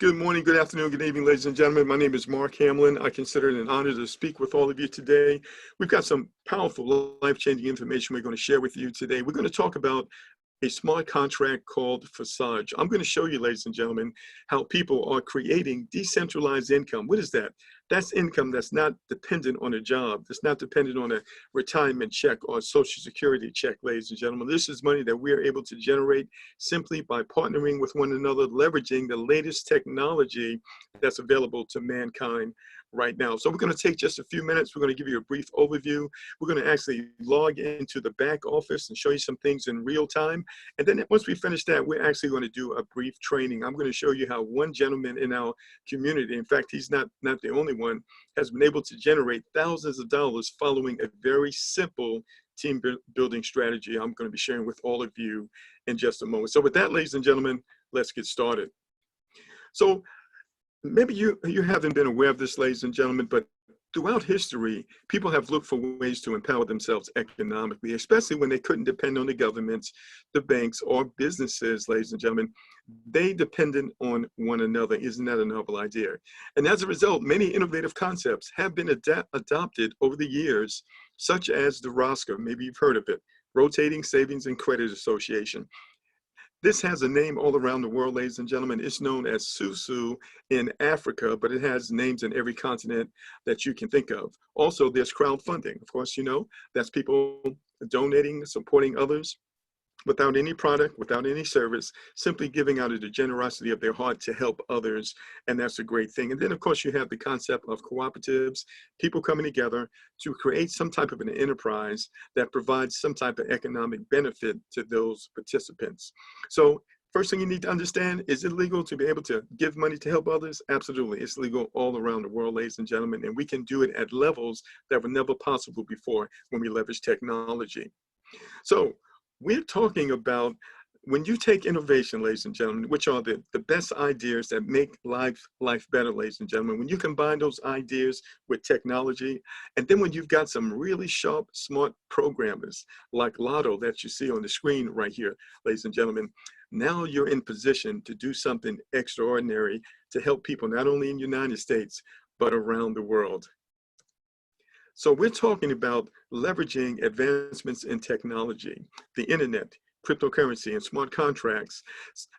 Good morning, good afternoon, good evening, ladies and gentlemen. My name is Mark Hamlin. I consider it an honor to speak with all of you today. We've got some powerful, life-changing information we're going to share with you today. We're going to talk about a smart contract called Forsage. I'm going to show you, ladies and gentlemen, how people are creating decentralized income. What is that? That's income that's not dependent on a job. That's not dependent on a retirement check or a social security check, ladies and gentlemen. This is money that we are able to generate simply by partnering with one another, leveraging the latest technology that's available to mankind right now. So we're going to take just a few minutes. We're going to give you a brief overview. We're going to actually log into the back office and show you some things in real time. And then once we finish that, we're actually going to do a brief training. I'm going to show you how one gentleman in our community, in fact, he's not the only one, has been able to generate thousands of dollars following a very simple team building strategy I'm going to be sharing with all of you in just a moment. So with that, ladies and gentlemen, let's get started. So maybe you haven't been aware of this, ladies and gentlemen, but throughout history, people have looked for ways to empower themselves economically, especially when they couldn't depend on the governments, the banks, or businesses, ladies and gentlemen. They depended on one another. Isn't that a novel idea? And as a result, many innovative concepts have been adopted over the years, such as the ROSCA, maybe you've heard of it, Rotating Savings and Credit Association. This has a name all around the world, ladies and gentlemen. It's known as Susu in Africa, but it has names in every continent that you can think of. Also, there's crowdfunding. Of course, you know, that's people donating, supporting others without any product, without any service, simply giving out of the generosity of their heart to help others. And that's a great thing. And then, of course, you have the concept of cooperatives, people coming together to create some type of an enterprise that provides some type of economic benefit to those participants. So first thing you need to understand, is it legal to be able to give money to help others? Absolutely. It's legal all around the world, ladies and gentlemen, and we can do it at levels that were never possible before when we leverage technology. So we're talking about when you take innovation, ladies and gentlemen, which are the best ideas that make life better, ladies and gentlemen, when you combine those ideas with technology, and then when you've got some really sharp, smart programmers like Lotto that you see on the screen right here, ladies and gentlemen, now you're in position to do something extraordinary to help people not only in the United States, but around the world. So we're talking about leveraging advancements in technology, the internet, cryptocurrency, and smart contracts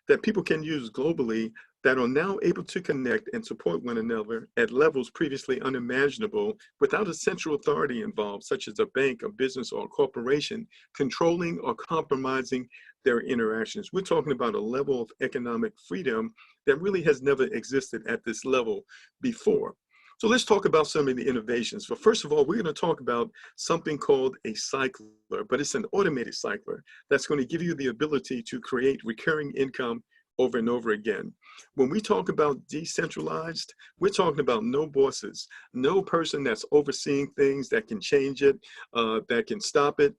that people can use globally that are now able to connect and support one another at levels previously unimaginable without a central authority involved, such as a bank, a business, or a corporation, controlling or compromising their interactions. We're talking about a level of economic freedom that really has never existed at this level before. So let's talk about some of the innovations. But first of all, we're going to talk about something called a cycler, but it's an automated cycler that's going to give you the ability to create recurring income over and over again. When we talk about decentralized, we're talking about no bosses, no person that's overseeing things that can change it, that can stop it.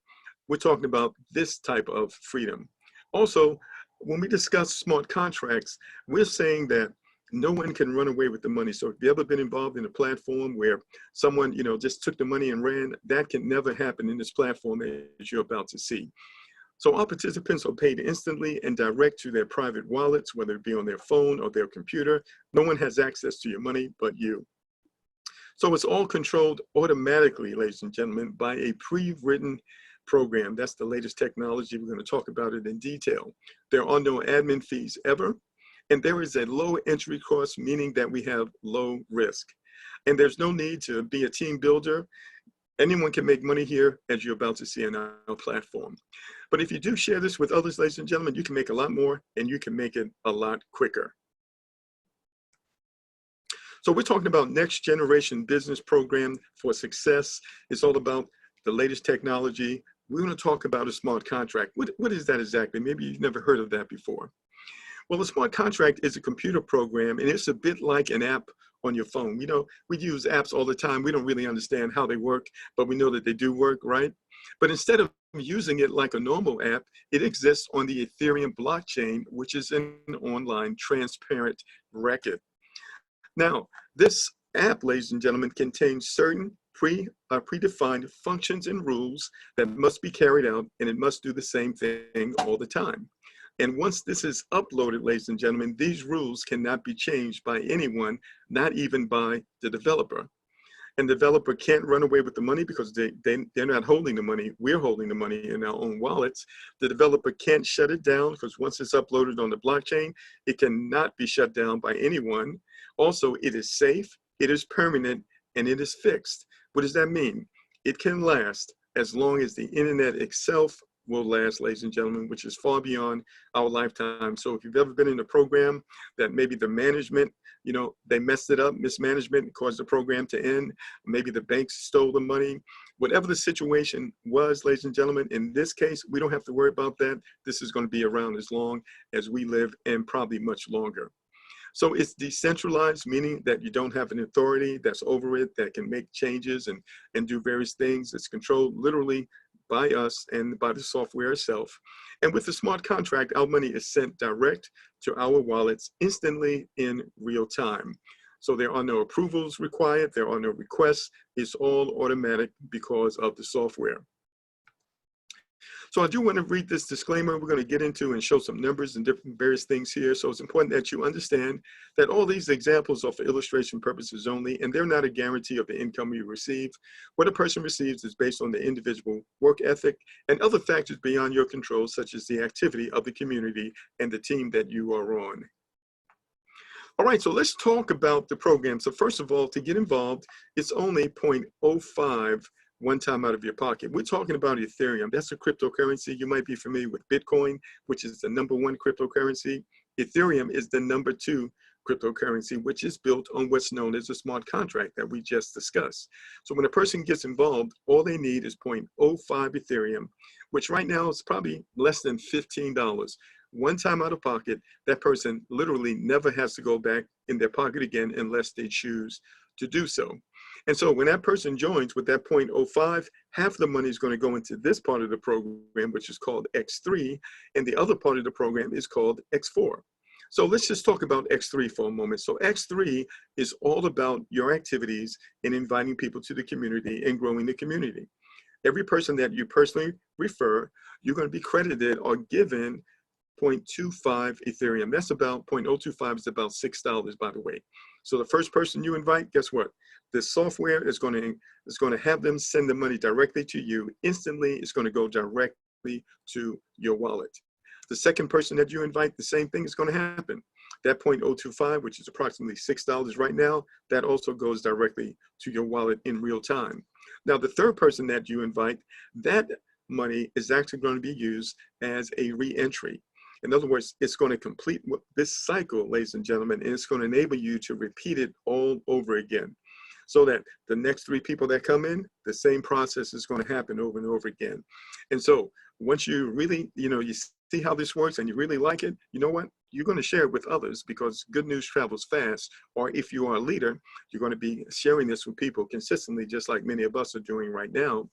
We're talking about this type of freedom. Also, when we discuss smart contracts, we're saying that no one can run away with the money. So if you've ever been involved in a platform where someone, just took the money and ran, that can never happen in this platform as you're about to see. So our participants are paid instantly and direct to their private wallets, whether it be on their phone or their computer. No one has access to your money but you. So it's all controlled automatically, ladies and gentlemen, by a pre-written program. That's the latest technology. We're going to talk about it in detail. There are no admin fees ever. And there is a low entry cost, meaning that we have low risk. And there's no need to be a team builder. Anyone can make money here, as you're about to see on our platform. But if you do share this with others, ladies and gentlemen, you can make a lot more and you can make it a lot quicker. So we're talking about next generation business program for success. It's all about the latest technology. We're going to talk about a smart contract. What is that exactly? Maybe you've never heard of that before. Well, a smart contract is a computer program, and it's a bit like an app on your phone. We use apps all the time. We don't really understand how they work, but we know that they do work, right? But instead of using it like a normal app, it exists on the Ethereum blockchain, which is an online transparent record. Now, this app, ladies and gentlemen, contains certain predefined functions and rules that must be carried out, and it must do the same thing all the time. And once this is uploaded, ladies and gentlemen, these rules cannot be changed by anyone, not even by the developer. And the developer can't run away with the money because they're not holding the money. We're holding the money in our own wallets. The developer can't shut it down because once it's uploaded on the blockchain, it cannot be shut down by anyone. Also, it is safe, it is permanent, and it is fixed. What does that mean? It can last as long as the internet itself will last, ladies and gentlemen, which is far beyond our lifetime. So if you've ever been in a program that maybe the management, they messed it up, mismanagement caused the program to end, maybe the banks stole the money, whatever the situation was, ladies and gentlemen, in this case, we don't have to worry about that. This is going to be around as long as we live and probably much longer. So it's decentralized, meaning that you don't have an authority that's over it that can make changes and do various things. It's controlled literally by us and by the software itself. And with the smart contract, our money is sent direct to our wallets instantly in real time. So there are no approvals required, there are no requests, it's all automatic because of the software. So I do want to read this disclaimer. We're going to get into and show some numbers and different various things here. So it's important that you understand that all these examples are for illustration purposes only, and they're not a guarantee of the income you receive. What a person receives is based on the individual work ethic and other factors beyond your control, such as the activity of the community and the team that you are on. All right, so let's talk about the program. So first of all, to get involved, it's only 0.05 one time out of your pocket. We're talking about Ethereum. That's a cryptocurrency. You might be familiar with Bitcoin, which is the #1 cryptocurrency. Ethereum is the #2 cryptocurrency, which is built on what's known as a smart contract that we just discussed. So when a person gets involved, all they need is 0.05 Ethereum, which right now is probably less than $15. One time out of pocket, that person literally never has to go back in their pocket again unless they choose to do so. And so when that person joins with that 0.05, half the money is going to go into this part of the program, which is called X3, and the other part of the program is called X4. So let's just talk about X3 for a moment. So X3 is all about your activities in inviting people to the community and growing the community. Every person that you personally refer, you're going to be credited or given 0.25 Ethereum. That's about 0.025 is about $6, by the way. So the first person you invite, guess what? The software is going to have them send the money directly to you. Instantly, it's going to go directly to your wallet. The second person that you invite, the same thing is going to happen. That 0.025, which is approximately $6 right now, that also goes directly to your wallet in real time. Now, the third person that you invite, that money is actually going to be used as a re-entry. In other words, it's going to complete this cycle, ladies and gentlemen, and it's going to enable you to repeat it all over again. So that the next 3 people that come in, the same process is going to happen over and over again. And so once you really, you see how this works and you really like it, you know what? You're going to share it with others because good news travels fast. Or if you are a leader, you're going to be sharing this with people consistently, just like many of us are doing right now.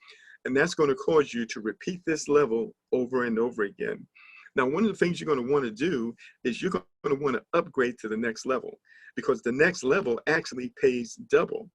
And that's going to cause you to repeat this level over and over again. Now, one of the things you're going to want to do is you're going to want to upgrade to the next level because the next level actually pays double.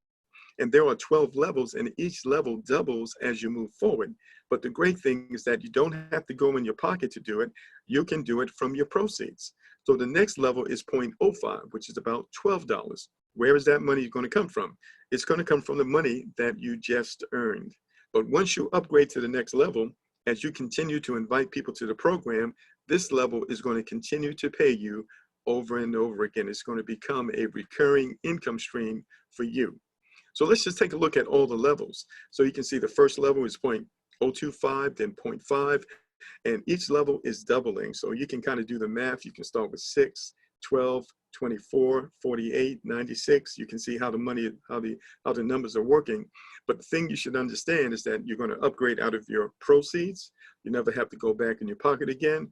And there are 12 levels and each level doubles as you move forward. But the great thing is that you don't have to go in your pocket to do it. You can do it from your proceeds. So the next level is 0.05, which is about $12. Where is that money going to come from? It's going to come from the money that you just earned. But once you upgrade to the next level, as you continue to invite people to the program, this level is going to continue to pay you over and over again. It's going to become a recurring income stream for you. So let's just take a look at all the levels. So you can see the first level is 0.025, then 0.5, and each level is doubling. So you can kind of do the math. You can start with 6, 12, 24, 48, 96. You can see how the money, how the numbers are working. But the thing you should understand is that you're going to upgrade out of your proceeds. You never have to go back in your pocket again.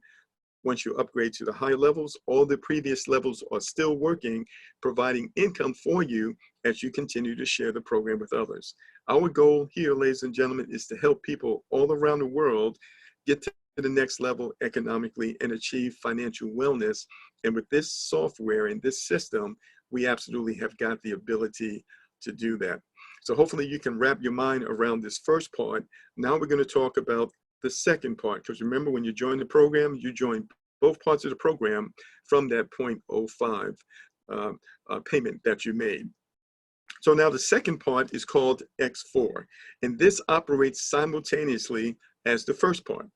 Once you upgrade to the higher levels, all the previous levels are still working, providing income for you as you continue to share the program with others. Our goal here, ladies and gentlemen, is to help people all around the world get to the next level economically and achieve financial wellness. And with this software and this system, we absolutely have got the ability to do that. So hopefully you can wrap your mind around this first part. Now we're going to talk about the second part, because remember, when you join the program, you join both parts of the program from that 0.05 payment that you made. So now the second part is called X4, and this operates simultaneously as the first part.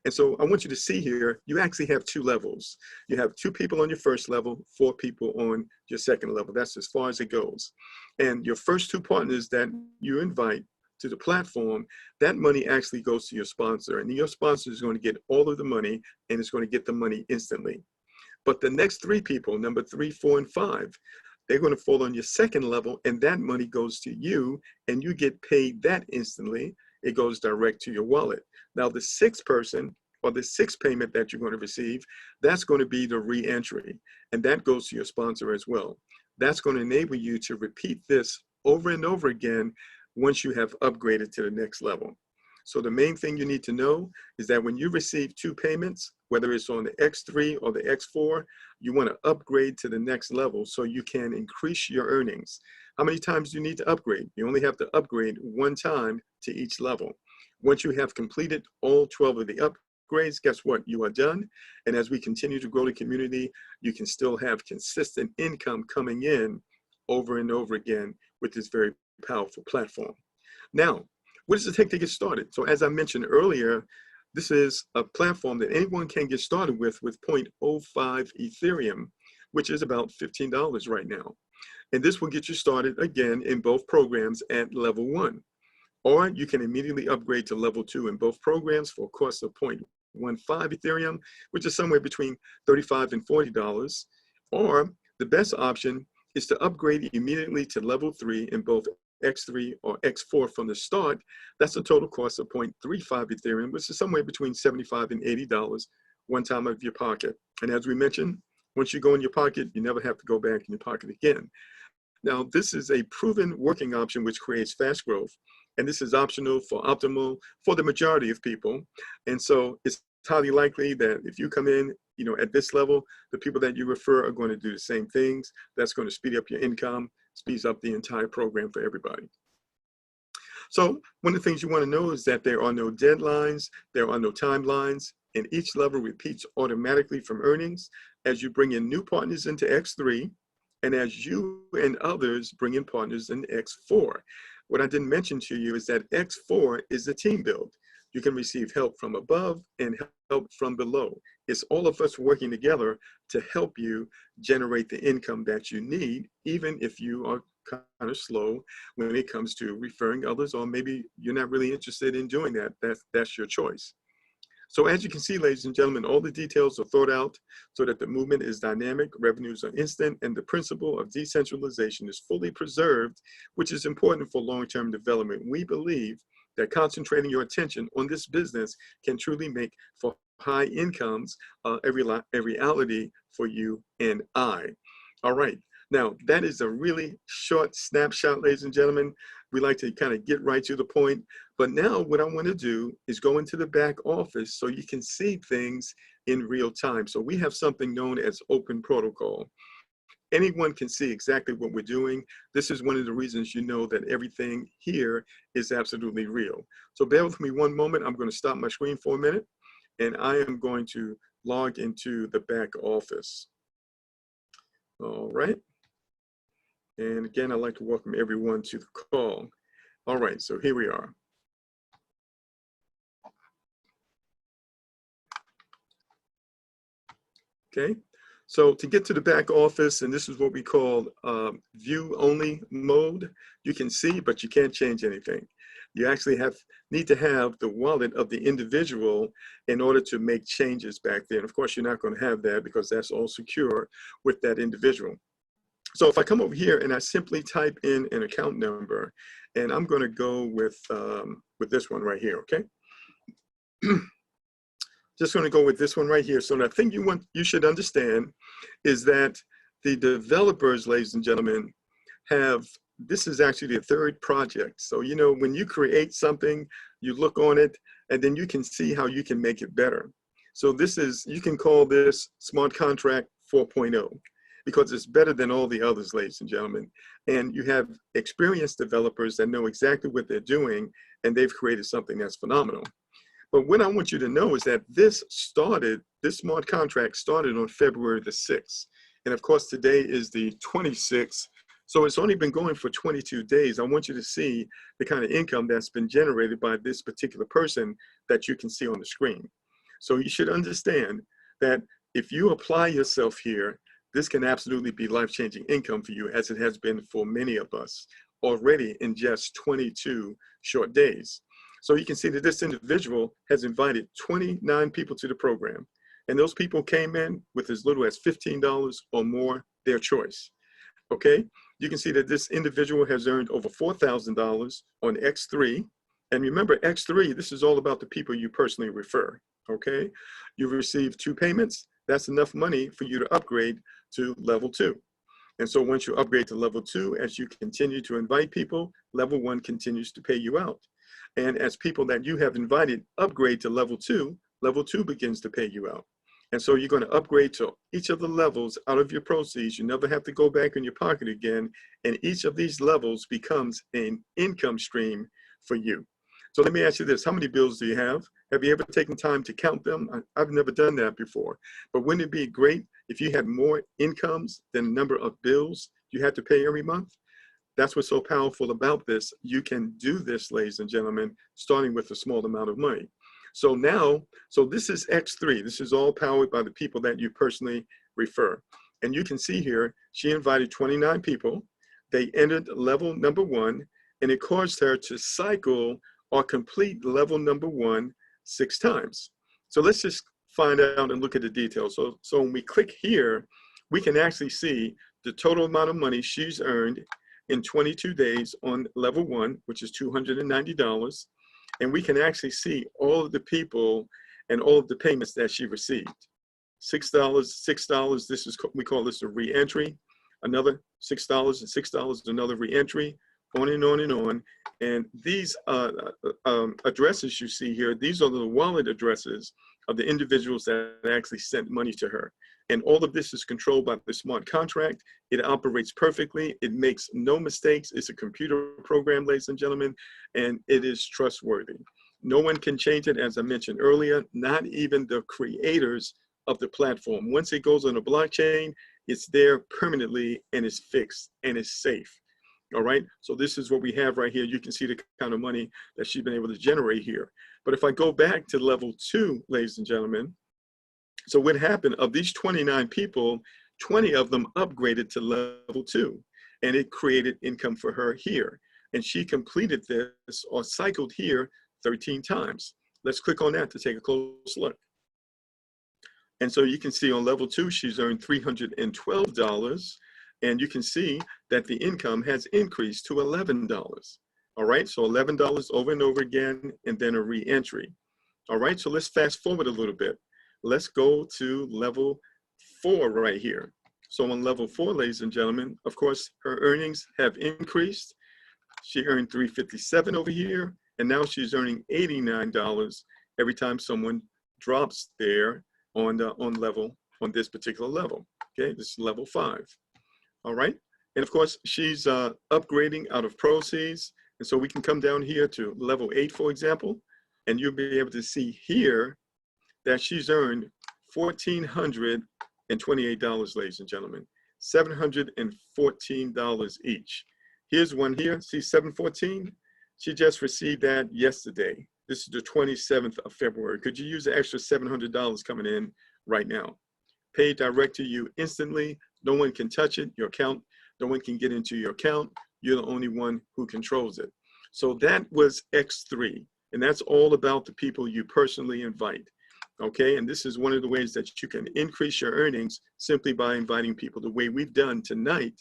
And so I want you to see here, you actually have two levels. You have 2 people on your first level, 4 people on your second level. That's as far as it goes. And your first 2 partners that you invite to the platform, that money actually goes to your sponsor. And your sponsor is going to get all of the money, and it's going to get the money instantly. But the next 3 people, number 3, 4, and 5, they're going to fall on your second level, and that money goes to you, and you get paid that instantly. It goes direct to your wallet. Now, the 6th person, or the 6th payment that you're going to receive, that's going to be the re-entry, and that goes to your sponsor as well. That's going to enable you to repeat this over and over again once you have upgraded to the next level. So the main thing you need to know is that when you receive 2 payments, whether it's on the X3 or the X4, you want to upgrade to the next level so you can increase your earnings. How many times do you need to upgrade? You only have to upgrade 1 time to each level. Once you have completed all 12 of the upgrades, guess what? You are done. And as we continue to grow the community, you can still have consistent income coming in over and over again with this very powerful platform. Now, what does it take to get started? So as I mentioned earlier, this is a platform that anyone can get started with 0.05 Ethereum, which is about $15 right now. And this will get you started again in both programs at level 1. Or you can immediately upgrade to level 2 in both programs for a cost of 0.15 Ethereum, which is somewhere between $35 and $40. Or the best option is to upgrade immediately to level 3 in both X3 or X4 from the start. That's a total cost of 0.35 Ethereum, which is somewhere between $75 and $80 one time out of your pocket. And as we mentioned, once you go in your pocket, you never have to go back in your pocket again. Now, this is a proven working option which creates fast growth, and this is optional for optimal for the majority of people. And so it's highly likely that if you come in, at this level, the people that you refer are going to do the same things. That's going to speed up your income, speeds up the entire program for everybody. So one of the things you want to know is that there are no deadlines, there are no timelines, and each level repeats automatically from earnings as you bring in new partners into X3, and as you and others bring in partners in X4. What I didn't mention to you is that X4 is a team build. You can receive help from above and help from below. It's all of us working together to help you generate the income that you need, even if you are kind of slow when it comes to referring others, or maybe you're not really interested in doing that. That's your choice. So as you can see, ladies and gentlemen, all the details are thought out so that the movement is dynamic, revenues are instant, and the principle of decentralization is fully preserved, which is important for long-term development. We believe that concentrating your attention on this business can truly make for high incomes a reality for you and I. All right. Now, that is a really short snapshot, ladies and gentlemen. We like to kind of get right to the point. But now what I want to do is go into the back office so you can see things in real time. So we have something known as open protocol. Anyone can see exactly what we're doing. This is one of the reasons you know that everything here is absolutely real. So bear with me one moment. I'm going to stop my screen for a minute, and I am going to log into the back office. All right. And again, I'd like to welcome everyone to the call. All right, so here we are. Okay, so to get to the back office, and this is what we call view only mode, you can see, but you can't change anything. You actually need to have the wallet of the individual in order to make changes back there. And of course, you're not going to have that because that's all secure with that individual. So if I come over here and I simply type in an account number, and I'm going to go with this one right here, okay? Just going to go with this one right here. So the thing you should understand is that the developers, ladies and gentlemen, this is actually the 3rd project. So, when you create something, you look on it, and then you can see how you can make it better. So you can call this Smart Contract 4.0. because it's better than all the others, ladies and gentlemen. And you have experienced developers that know exactly what they're doing, and they've created something that's phenomenal. But what I want you to know is that this smart contract started on February the 6th. And of course, today is the 26th. So it's only been going for 22 days. I want you to see the kind of income that's been generated by this particular person that you can see on the screen. So you should understand that if you apply yourself here, this can absolutely be life-changing income for you, as it has been for many of us already in just 22 short days. So you can see that this individual has invited 29 people to the program, and those people came in with as little as $15 or more, their choice. Okay, you can see that this individual has earned over $4,000 on X3. And remember, X3, this is all about the people you personally refer. Okay, you've received 2 payments. That's enough money for you to upgrade to level 2. And so once you upgrade to level 2, as you continue to invite people, level 1 continues to pay you out. And as people that you have invited upgrade to level 2 begins to pay you out. And so you're going to upgrade to each of the levels out of your proceeds. You never have to go back in your pocket again. And each of these levels becomes an income stream for you. So let me ask you this. How many bills do you have? Have you ever taken time to count them? I've never done that before. But wouldn't it be great if you had more incomes than the number of bills you had to pay every month? That's what's so powerful about this. You can do this, ladies and gentlemen, starting with a small amount of money. So now, this is X3. This is all powered by the people that you personally refer. And you can see here, she invited 29 people. They entered level number 1, and it caused her to cycle or complete level number 1 6 times. So let's just find out and look at the details. So when we click here, we can actually see the total amount of money she's earned in 22 days on level 1, which is $290. And we can actually see all of the people and all of the payments that she received. $6, $6, this is, we call this a re-entry. Another $6 and $6, another re-entry, on and on and on. And these addresses you see here, these are the wallet addresses of the individuals that actually sent money to her. And all of this is controlled by the smart contract. It operates perfectly. It makes no mistakes. It's a computer program, ladies and gentlemen, and it is trustworthy. No one can change it, as I mentioned earlier, not even the creators of the platform. Once it goes on a blockchain, it's there permanently and it's fixed and it's safe. All right, so this is what we have right here. You can see the kind of money that she's been able to generate here. But if I go back to level 2, ladies and gentlemen, so what happened, of these 29 people, 20 of them upgraded to level 2, and it created income for her here. And she completed this or cycled here 13 times. Let's click on that to take a close look. And so you can see on level 2, she's earned $312. And you can see that the income has increased to $11. All right, so $11 over and over again, and then a re-entry. All right, so let's fast forward a little bit. Let's go to level 4 right here. So on level 4, ladies and gentlemen, of course, her earnings have increased. She earned $357 over here, and now she's earning $89 every time someone drops there on this particular level. Okay, this is level 5. All right, and of course, she's upgrading out of proceeds. And so we can come down here to level 8, for example, and you'll be able to see here that she's earned $1,428, ladies and gentlemen, $714 each. Here's one here, see 714? She just received that yesterday. This is the 27th of February. Could you use the extra $700 coming in right now? Paid direct to you instantly. No one can touch it, your account. No one can get into your account. You're the only one who controls it. So that was X3. And that's all about the people you personally invite. Okay, and this is one of the ways that you can increase your earnings simply by inviting people the way we've done today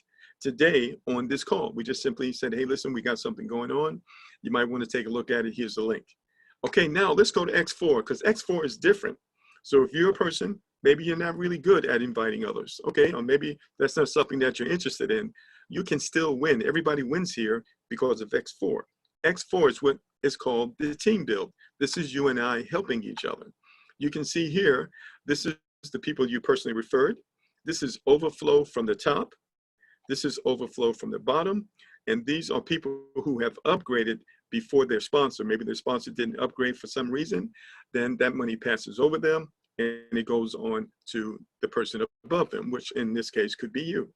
on this call. We just simply said, hey, listen, we got something going on. You might want to take a look at it. Here's the link. Okay, now let's go to X4, because X4 is different. So if you're a person, maybe you're not really good at inviting others, okay? Or maybe that's not something that you're interested in. You can still win. Everybody wins here because of X4. X4 is what is called the team build. This is you and I helping each other. You can see here, this is the people you personally referred. This is overflow from the top. This is overflow from the bottom. And these are people who have upgraded before their sponsor. Maybe their sponsor didn't upgrade for some reason, then that money passes over them and it goes on to the person above them, which in this case could be you.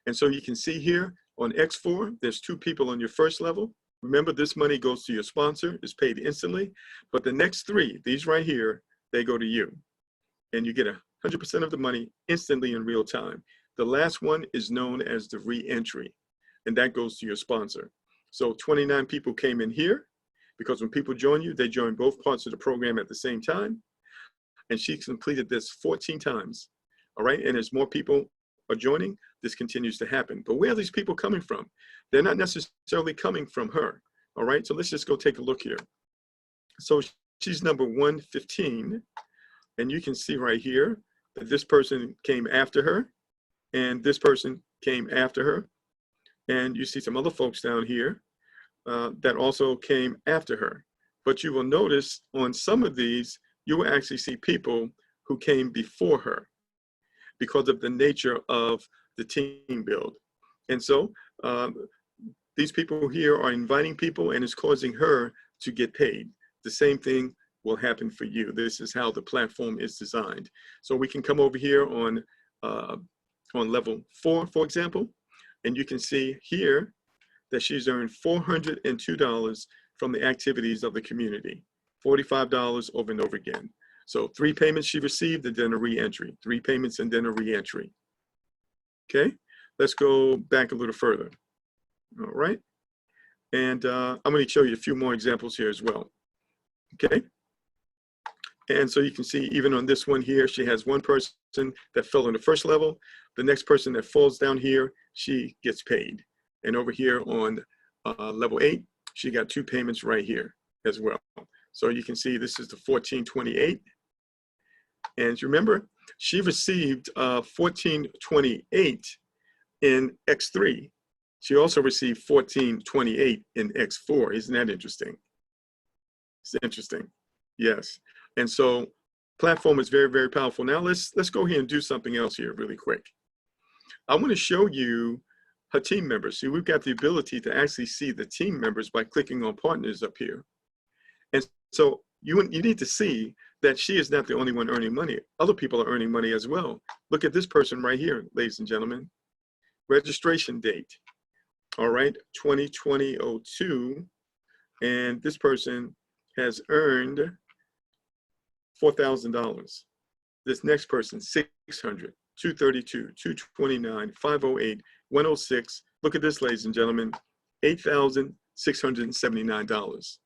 And so you can see here on X4, there's 2 people on your first level. Remember, this money goes to your sponsor, is paid instantly, but the next 3, these right here, they go to you. And you get 100% of the money instantly in real time. The last one is known as the re-entry, and that goes to your sponsor. So 29 people came in here, because when people join you, they join both parts of the program at the same time. And she completed this 14 times. All right, and as more people are joining, this continues to happen. But where are these people coming from? They're not necessarily coming from her. All right, so let's just go take a look here. So she's number 115, and you can see right here that this person came after her, and this person came after her. And you see some other folks down here that also came after her. But you will notice on some of these, you will actually see people who came before her because of the nature of the team build. And so these people here are inviting people and it's causing her to get paid. The same thing will happen for you. This is how the platform is designed. So we can come over here on level 4, for example, and you can see here that she's earned $402 from the activities of the community, $45 over and over again. So 3 payments she received and then a re-entry, 3 payments and then a re-entry. Okay, let's go back a little further. All right, and I'm going to show you a few more examples here as well. Okay, and so you can see even on this one here, she has 1 person that fell on the first level. The next person that falls down here, she gets paid. And over here on level 8, she got 2 payments right here as well. So you can see this is the 1428. And you remember, she received 1428 in X3. She also received 1428 in X4. Isn't that interesting? It's interesting. Yes. And so platform is very, very powerful. Now let's go ahead and do something else here really quick. I want to show you her team members. See, we've got the ability to actually see the team members by clicking on partners up here. And so you need to see that she is not the only one earning money. Other people are earning money as well. Look at this person right here, ladies and gentlemen. Registration date, all right, 2020-02. And this person has earned $4,000. This next person, 600, 232, 229, 508, 106. Look at this, ladies and gentlemen, $8,679.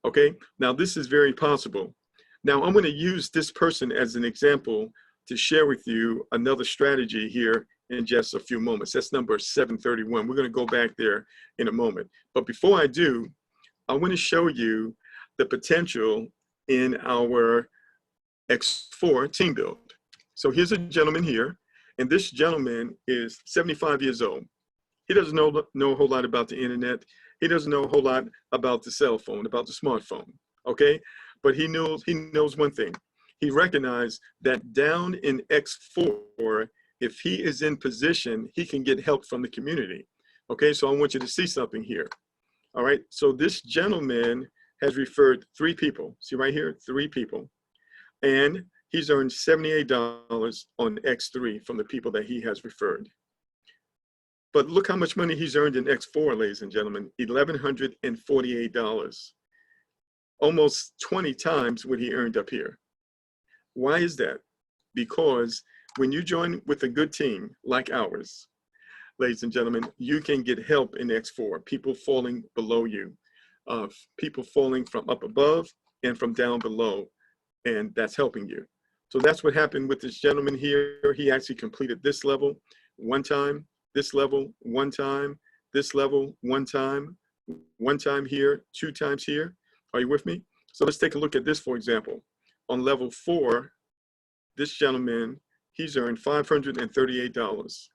Okay, now this is very possible. Now I'm going to use this person as an example to share with you another strategy here in just a few moments. That's number 731. We're going to go back there in a moment. But before I do, I want to show you the potential in our X4 team build. So here's a gentleman here, and this gentleman is 75 years old. He doesn't know a whole lot about the internet. He doesn't know a whole lot about the cell phone, about the smartphone, okay? But he knows one thing. He recognized that down in X4, if he is in position, he can get help from the community. Okay, so I want you to see something here. All right, so this gentleman has referred 3 people. See right here, 3 people. And he's earned $78 on X3 from the people that he has referred. But look how much money he's earned in X4, ladies and gentlemen, $1,148. Almost 20 times what he earned up here. Why is that? Because when you join with a good team like ours, ladies and gentlemen, you can get help in X4, people falling below you, people falling from up above and from down below, and that's helping you. So that's what happened with this gentleman here. He actually completed this level 1 time, this level 1 time, this level 1 time, 1 time here, 2 times here. Are you with me? So let's take a look at this, for example. On level 4, this gentleman, he's earned $538.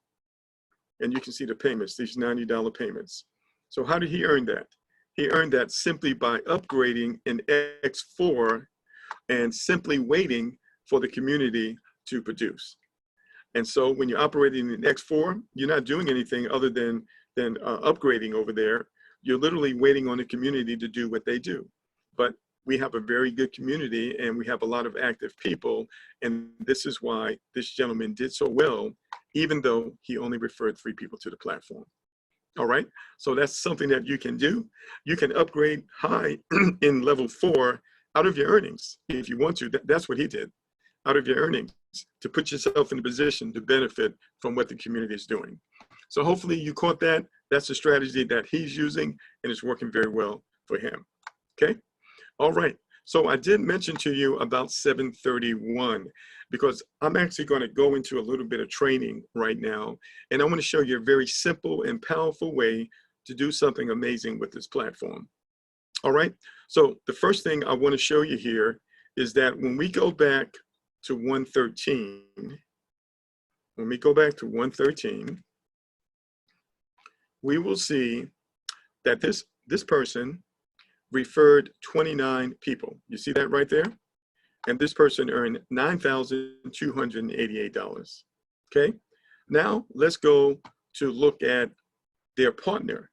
And you can see the payments, these $90 payments. So how did he earn that? He earned that simply by upgrading in X4 and simply waiting for the community to produce. And so when you're operating in X4, you're not doing anything other than upgrading over there. You're literally waiting on the community to do what they do. But we have a very good community and we have a lot of active people. And this is why this gentleman did so well, even though he only referred 3 people to the platform. All right, so that's something that you can do. You can upgrade high in level 4 out of your earnings if you want to. That's what he did, out of your earnings, to put yourself in a position to benefit from what the community is doing. So hopefully you caught that. That's a strategy that he's using and it's working very well for him. Okay, all right. So I did mention to you about 731 because I'm actually going to go into a little bit of training right now. And I want to show you a very simple and powerful way to do something amazing with this platform. All right. So the first thing I want to show you here is that when we go back to 113, we will see that this person referred 29 people. You see that right there? And this person earned $9,288. Okay, now let's go to look at their partner.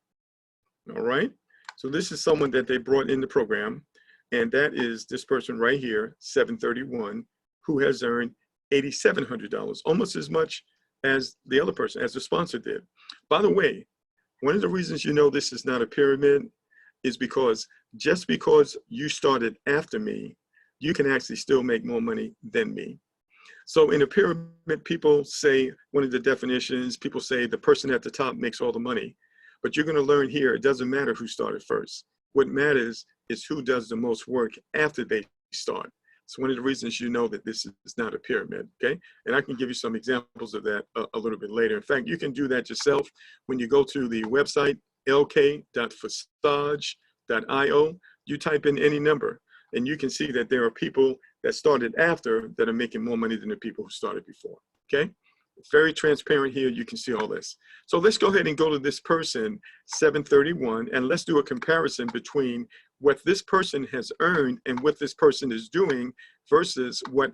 All right, so this is someone that they brought in the program, and that is this person right here, 731, who has earned $8,700, almost as much as the other person, as the sponsor did. By the way, one of the reasons you know this is not a pyramid is because just because you started after me, you can actually still make more money than me. So in a pyramid, people say, one of the definitions, people say the person at the top makes all the money. But you're going to learn here, it doesn't matter who started first. What matters is who does the most work after they start. It's one of the reasons you know that this is not a pyramid, okay? And I can give you some examples of that a little bit later. In fact, you can do that yourself when you go to the website, lk.forsage.io. You type in any number, and you can see that there are people that started after that are making more money than the people who started before, okay? It's very transparent here. You can see all this. So let's go ahead and go to this person, 731, and let's do a comparison between what this person has earned and what this person is doing versus what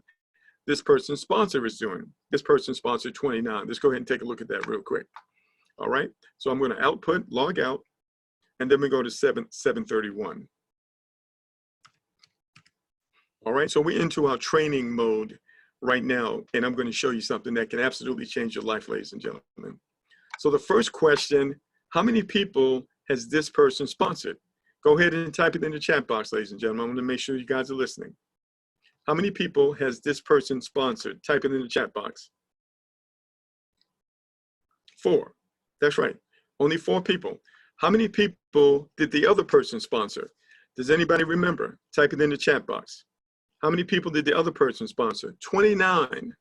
this person's sponsor is doing. This person sponsored 29. Let's go ahead and take a look at that real quick. All right, so I'm going to output, log out, and then we go to 731. All right, so we're into our training mode right now, and I'm going to show you something that can absolutely change your life, ladies and gentlemen. So the first question, how many people has this person sponsored? Go ahead and type it in the chat box, ladies and gentlemen. I want to make sure you guys are listening. How many people has this person sponsored? Type it in the chat box. 4. That's right. Only 4 people. How many people did the other person sponsor? Does anybody remember? Type it in the chat box. How many people did the other person sponsor? 29.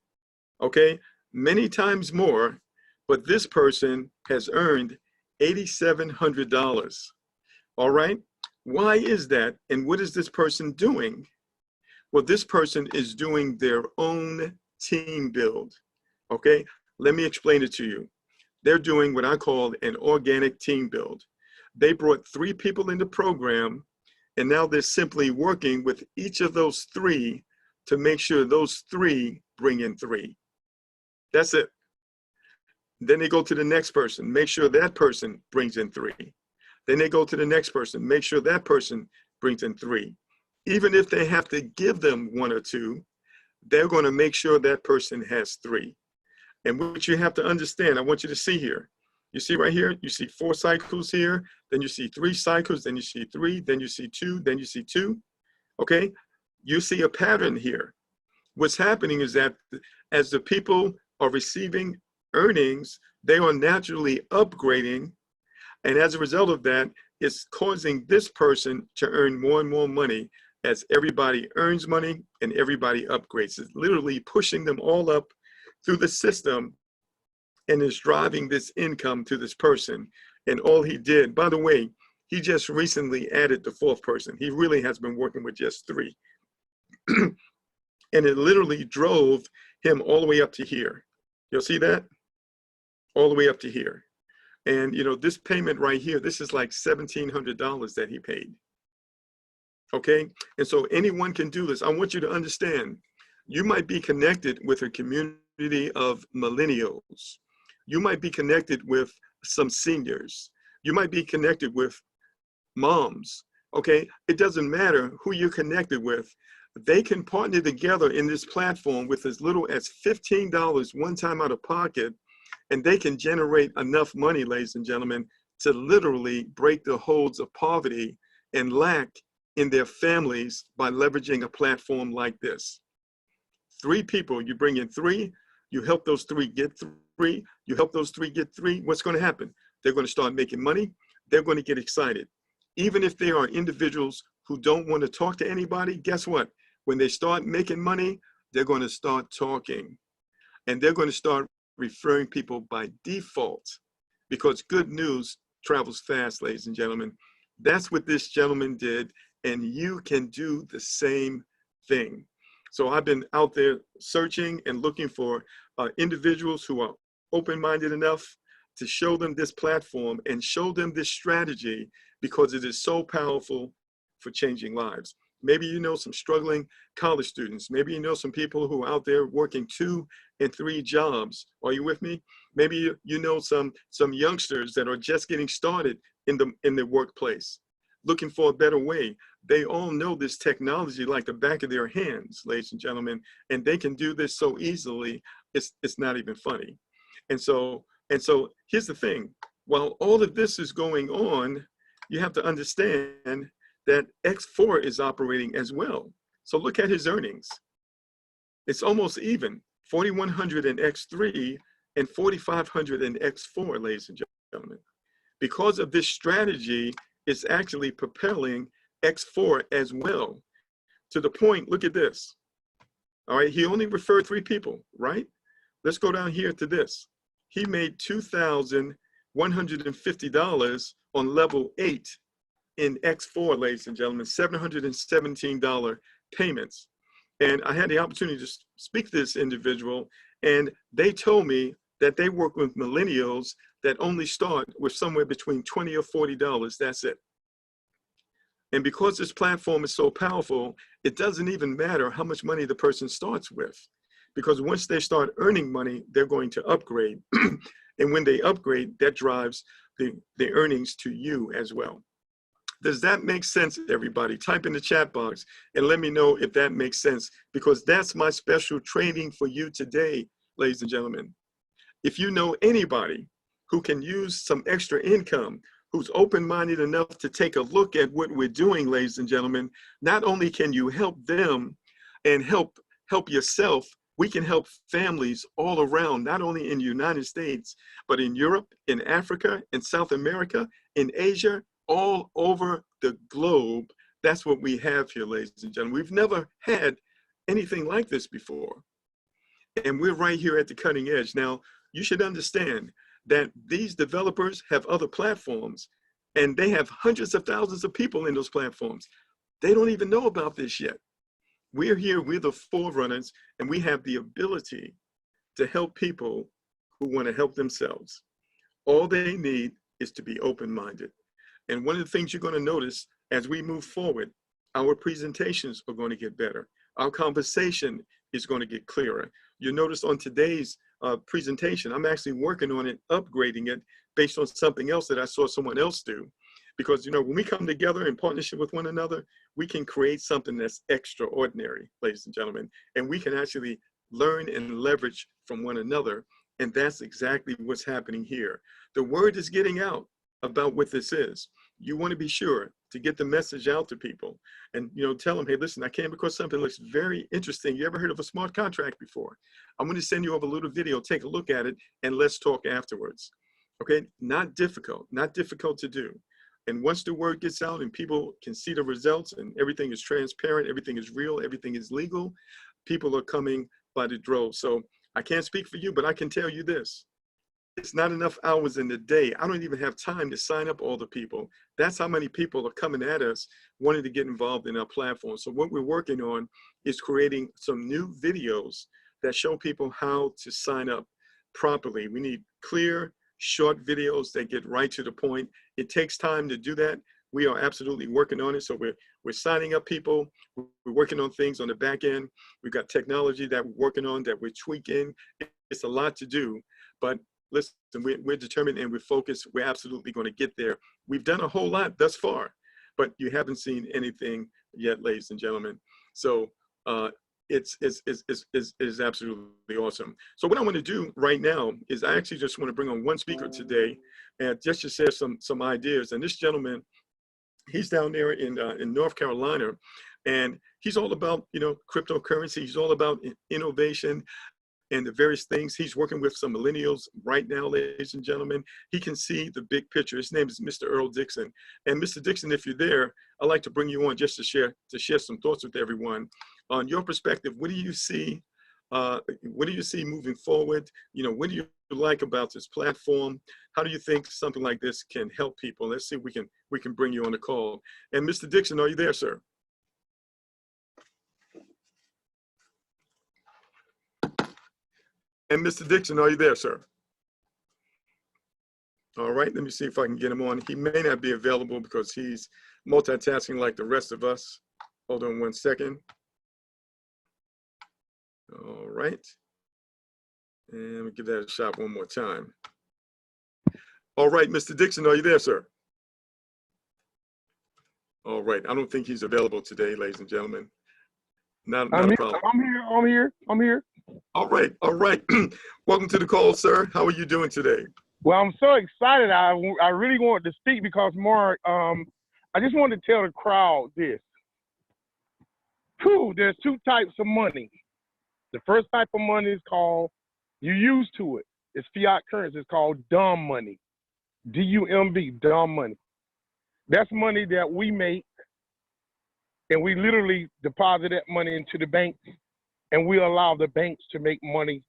Okay, many times more, but this person has earned $8,700. All right, why is that? And what is this person doing? Well, this person is doing their own team build. Okay, let me explain it to you. They're doing what I call an organic team build. They brought 3 people in the program, and now they're simply working with each of those 3 to make sure those 3 bring in 3. That's it. Then they go to the next person, make sure that person brings in 3. Then they go to the next person, make sure that person brings in 3. Even if they have to give them 1 or 2, they're going to make sure that person has 3. And what you have to understand, I want you to see here. You see right here, you see 4 cycles here, then you see 3 cycles, then you see 3, then you see 2, then you see 2, okay? You see a pattern here. What's happening is that as the people are receiving earnings, they are naturally upgrading, and as a result of that, it's causing this person to earn more and more money as everybody earns money and everybody upgrades. It's literally pushing them all up through the system, and is driving this income to this person. And all he did, by the way, he just recently added the 4th person. He really has been working with just 3. And it literally drove him all the way up to here. You'll see that? All the way up to here. And you know, this payment right here, this is like $1,700 that he paid. Okay? And so anyone can do this. I want you to understand, you might be connected with a community of millennials. You might be connected with some seniors. You might be connected with moms, okay? It doesn't matter who you're connected with. They can partner together in this platform with as little as $15 one time out of pocket, and they can generate enough money, ladies and gentlemen, to literally break the holds of poverty and lack in their families by leveraging a platform like this. 3 people, you bring in 3, you help those 3 get 3, you help those 3 get 3, what's going to happen? They're going to start making money, they're going to get excited. Even if they are individuals who don't want to talk to anybody, guess what? When they start making money, they're going to start talking, and they're going to start referring people by default, because good news travels fast, ladies and gentlemen. That's what this gentleman did, and you can do the same thing. So I've been out there searching and looking for individuals who are open-minded enough to show them this platform and show them this strategy, because it is so powerful for changing lives. Maybe you know some struggling college students. Maybe you know some people who are out there working 2 and 3 jobs. Are you with me? Maybe you know some youngsters that are just getting started in the workplace, looking for a better way. They all know this technology like the back of their hands, ladies and gentlemen, and they can do this so easily, it's not even funny. And so here's the thing. While all of this is going on, you have to understand that X4 is operating as well. So look at his earnings. It's almost even, 4,100 in X3 and 4,500 in X4, ladies and gentlemen. Because of this strategy, it's actually propelling X4 as well. To the point, look at this. All right, he only referred 3 people, right? Let's go down here to this. He made $2,150 on level 8 in X4, ladies and gentlemen, $717 payments. And I had the opportunity to speak to this individual, and they told me that they work with millennials that only start with somewhere between $20 or $40, that's it. And because this platform is so powerful, it doesn't even matter how much money the person starts with, because once they start earning money, they're going to upgrade. And when they upgrade, that drives the earnings to you as well. Does that make sense, everybody? Type in the chat box and let me know if that makes sense, because that's my special training for you today, ladies and gentlemen. If you know anybody who can use some extra income, who's open-minded enough to take a look at what we're doing, ladies and gentlemen, not only can you help them and help yourself, we can help families all around, not only in the United States, but in Europe, in Africa, in South America, in Asia, all over the globe. That's what we have here, ladies and gentlemen. We've never had anything like this before. And we're right here at the cutting edge. Now, you should understand that these developers have other platforms, and they have hundreds of thousands of people in those platforms. They don't even know about this yet. We're here, we're the forerunners, and we have the ability to help people who want to help themselves. All they need is to be open-minded. And one of the things you're going to notice as we move forward, our presentations are going to get better. Our conversation is going to get clearer. You'll notice on today's presentation, I'm actually working on it, upgrading it based on something else that I saw someone else do. Because, you know, when we come together in partnership with one another, we can create something that's extraordinary, ladies and gentlemen, and we can actually learn and leverage from one another. And that's exactly what's happening here. The word is getting out about what this is. You want to be sure to get the message out to people and, you know, tell them, hey, listen, I came across something that looks very interesting. You ever heard of a smart contract before? I'm going to send you over a little video, take a look at it, and let's talk afterwards. Okay, not difficult to do. And once the word gets out and people can see the results and everything is transparent, everything is real, everything is legal, people are coming by the drove. So I can't speak for you, but I can tell you this. It's not enough hours in the day. I don't even have time to sign up all the people. That's how many people are coming at us wanting to get involved in our platform. So what we're working on is creating some new videos that show people how to sign up properly. We need clear, short videos that get right to the point. It takes time to do that. We are absolutely working on it. So we're signing up people. We're working on things on the back end. We've got technology that we're working on, that we're tweaking. It's a lot to do, but listen, we're determined and we're focused. We're absolutely going to get there. We've done a whole lot thus far. but you haven't seen anything yet, ladies and gentlemen. So it's absolutely awesome. So what I want to do right now is I actually just want to bring on one speaker today, and just to share some ideas. And this gentleman, he's down there in North Carolina, and he's all about, you know, cryptocurrency. He's all about innovation and the various things. He's working with some millennials right now, ladies and gentlemen. He can see the big picture. His name is Mr. Earl Dixon. And Mr. Dixon, if you're there, I'd like to bring you on just to share some thoughts with everyone. On your perspective, what do you see? What do you see moving forward? You know, what do you like about this platform? How do you think something like this can help people? Let's see if we can bring you on the call. And Mr. Dixon, are you there, sir? And Mr. Dixon, are you there, sir? All right, let me see if I can get him on. He may not be available because he's multitasking like the rest of us. Hold on one second. All right. And we'll give that a shot one more time. All right, Mr. Dixon, are you there, sir? All right, I don't think he's available today, ladies and gentlemen. Not a problem. I'm here. All right. Welcome to the call, sir. How are you doing today? Well, I'm so excited. I really wanted to speak because, Mark, I just wanted to tell the crowd this. There's two types of money. The first type of money is called, you're used to it. It's fiat currency. It's called dumb money. D-U-M-B, dumb money. That's money that we make, and we literally deposit that money into the bank, and we allow the banks to make money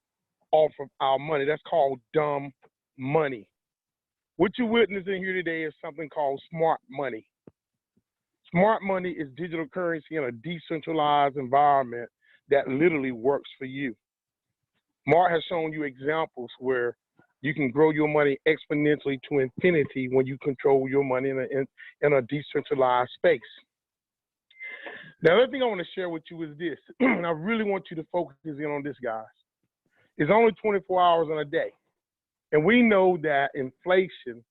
off of our money. That's called dumb money. What you're witnessing here today is something called smart money. Smart money is digital currency in a decentralized environment that literally works for you. Mark has shown you examples where you can grow your money exponentially to infinity when you control your money in a decentralized space. Now, the other thing I want to share with you is this, and I really want you to focus in on this, guys. It's only 24 hours in a day. And we know that inflation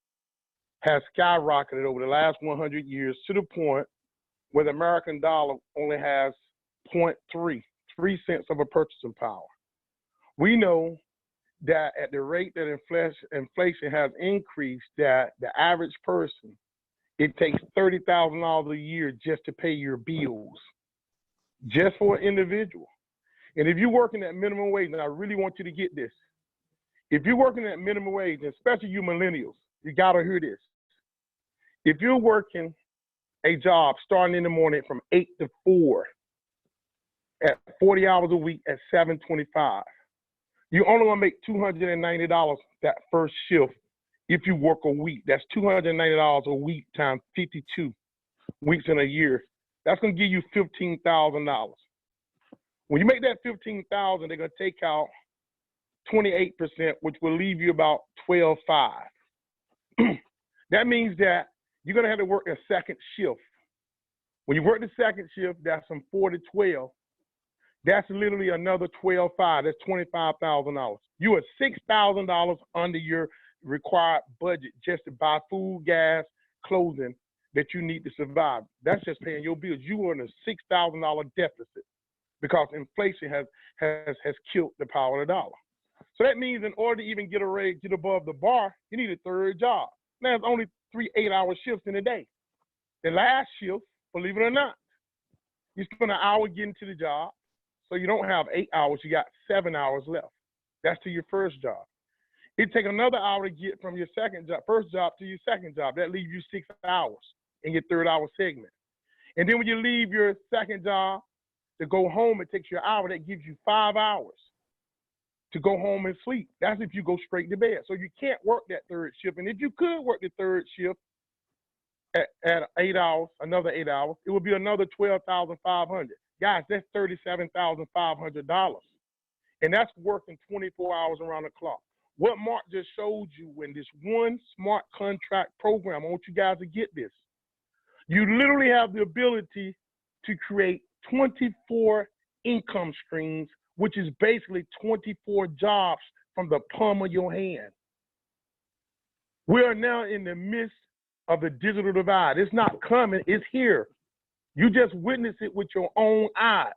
has skyrocketed over the last 100 years to the point where the American dollar only has 0.3 cents of a purchasing power. We know that at the rate that inflation has increased, that the average person, it takes $30,000 a year just to pay your bills, just for an individual. And if you're working at minimum wage, and I really want you to get this, if you're working at minimum wage, especially you millennials, you gotta hear this. If you're working a job starting in the morning from 8 to 4 at 40 hours a week at $7.25, you're only gonna make $290 that first shift if you work a week. That's $290 a week times 52 weeks in a year. That's gonna give you $15,000. When you make that $15,000, they're gonna take out 28%, which will leave you about $12,500. That means that you're gonna have to work a second shift. When you work the second shift, that's from 4 to 12. That's literally another $12,500. That's $25,000. You are $6,000 under your required budget just to buy food, gas, clothing that you need to survive. That's just paying your bills. You are in a $6,000 deficit because inflation has killed the power of the dollar. So that means in order to even get a raise, get above the bar, you need a third job. Now, there's only 3 8-hour shifts in a day. The last shift, believe it or not, you spend an hour getting to the job, so you don't have 8 hours, you got 7 hours left. That's to your first job. It take another hour to get from your first job to your second job. That leaves you 6 hours in your third hour segment. And then when you leave your second job to go home, it takes you an hour. That gives you 5 hours to go home and sleep. That's if you go straight to bed. So you can't work that third shift. And if you could work the third shift at 8 hours, another 8 hours, it would be another $12,500. Guys, that's $37,500. And that's working 24 hours around the clock. What Mark just showed you in this one smart contract program, I want you guys to get this. You literally have the ability to create 24 income streams, which is basically 24 jobs from the palm of your hand. We are now in the midst of the digital divide. It's not coming, it's here. You just witness it with your own eyes.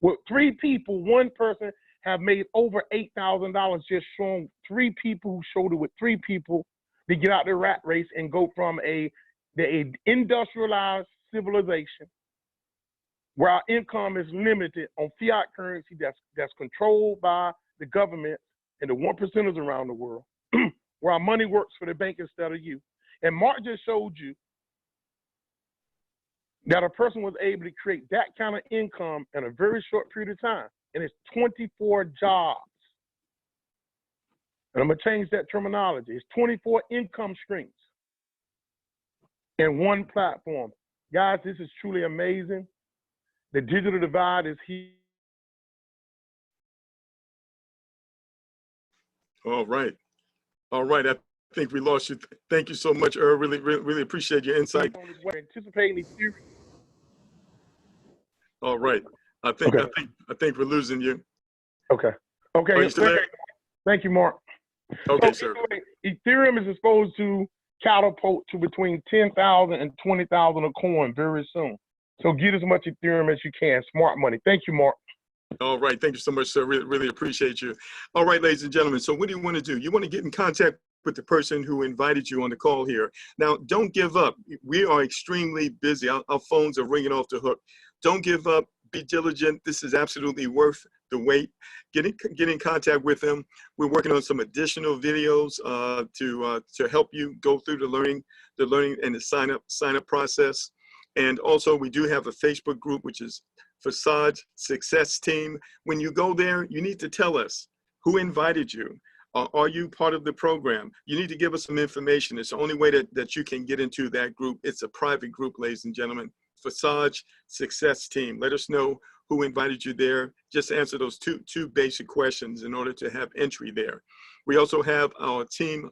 With 3 people, one person have made over $8,000 just showing 3 people who showed it with 3 people to get out the rat race and go from the industrialized civilization where our income is limited on fiat currency that's controlled by the government and the 1%ers around the world, where our money works for the bank instead of you. And Mark just showed you that a person was able to create that kind of income in a very short period of time. And it's 24 jobs. And I'm gonna change that terminology. It's 24 income streams in one platform. Guys, this is truly amazing. The digital divide is here. All right. All right. I think we lost you. Thank you so much, Earl. Really appreciate your insight. Anticipating these theories. All right. I think we're losing you. Okay. Okay. Are you still there? Thank you, Mark. Okay, so, sir. Ethereum is supposed to catapult to between 10,000 and 20,000 a coin very soon. So get as much Ethereum as you can. Smart money. Thank you, Mark. All right. Thank you so much, sir. Really appreciate you. All right, ladies and gentlemen. So what do you want to do? You want to get in contact with the person who invited you on the call here. Now, don't give up. We are extremely busy. Our phones are ringing off the hook. Don't give up. Be diligent. This is absolutely worth the wait. Get in contact with them. We're working on some additional videos to help you go through the learning and the sign up process. And also, we do have a Facebook group, which is Forsage Success Team. When you go there, you need to tell us who invited you. Are you part of the program? You need to give us some information. It's the only way that you can get into that group. It's a private group, ladies and gentlemen. Forsage Success Team. Let us know who invited you there. Just answer those two basic questions in order to have entry there. We also have our team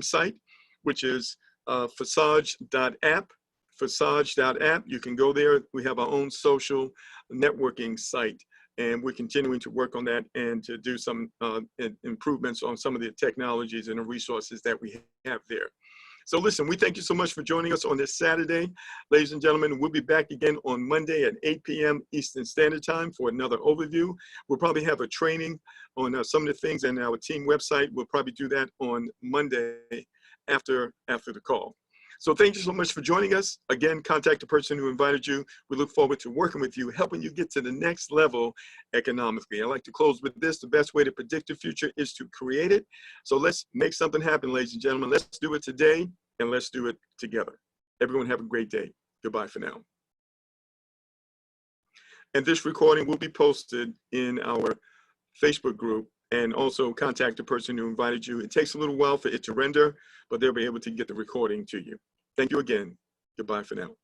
site, which is forsage.app. Forsage.app. You can go there. We have our own social networking site, and we're continuing to work on that and to do some improvements on some of the technologies and the resources that we have there. So listen, we thank you so much for joining us on this Saturday. Ladies and gentlemen, we'll be back again on Monday at 8 p.m. Eastern Standard Time for another overview. We'll probably have a training on some of the things in our team website. We'll probably do that on Monday after the call. So thank you so much for joining us. Again, contact the person who invited you. We look forward to working with you, helping you get to the next level economically. I like to close with this. The best way to predict the future is to create it. So let's make something happen, ladies and gentlemen. Let's do it today, and let's do it together. Everyone have a great day. Goodbye for now. And this recording will be posted in our Facebook group, and also contact the person who invited you. It takes a little while for it to render, but they'll be able to get the recording to you. Thank you again. Goodbye for now.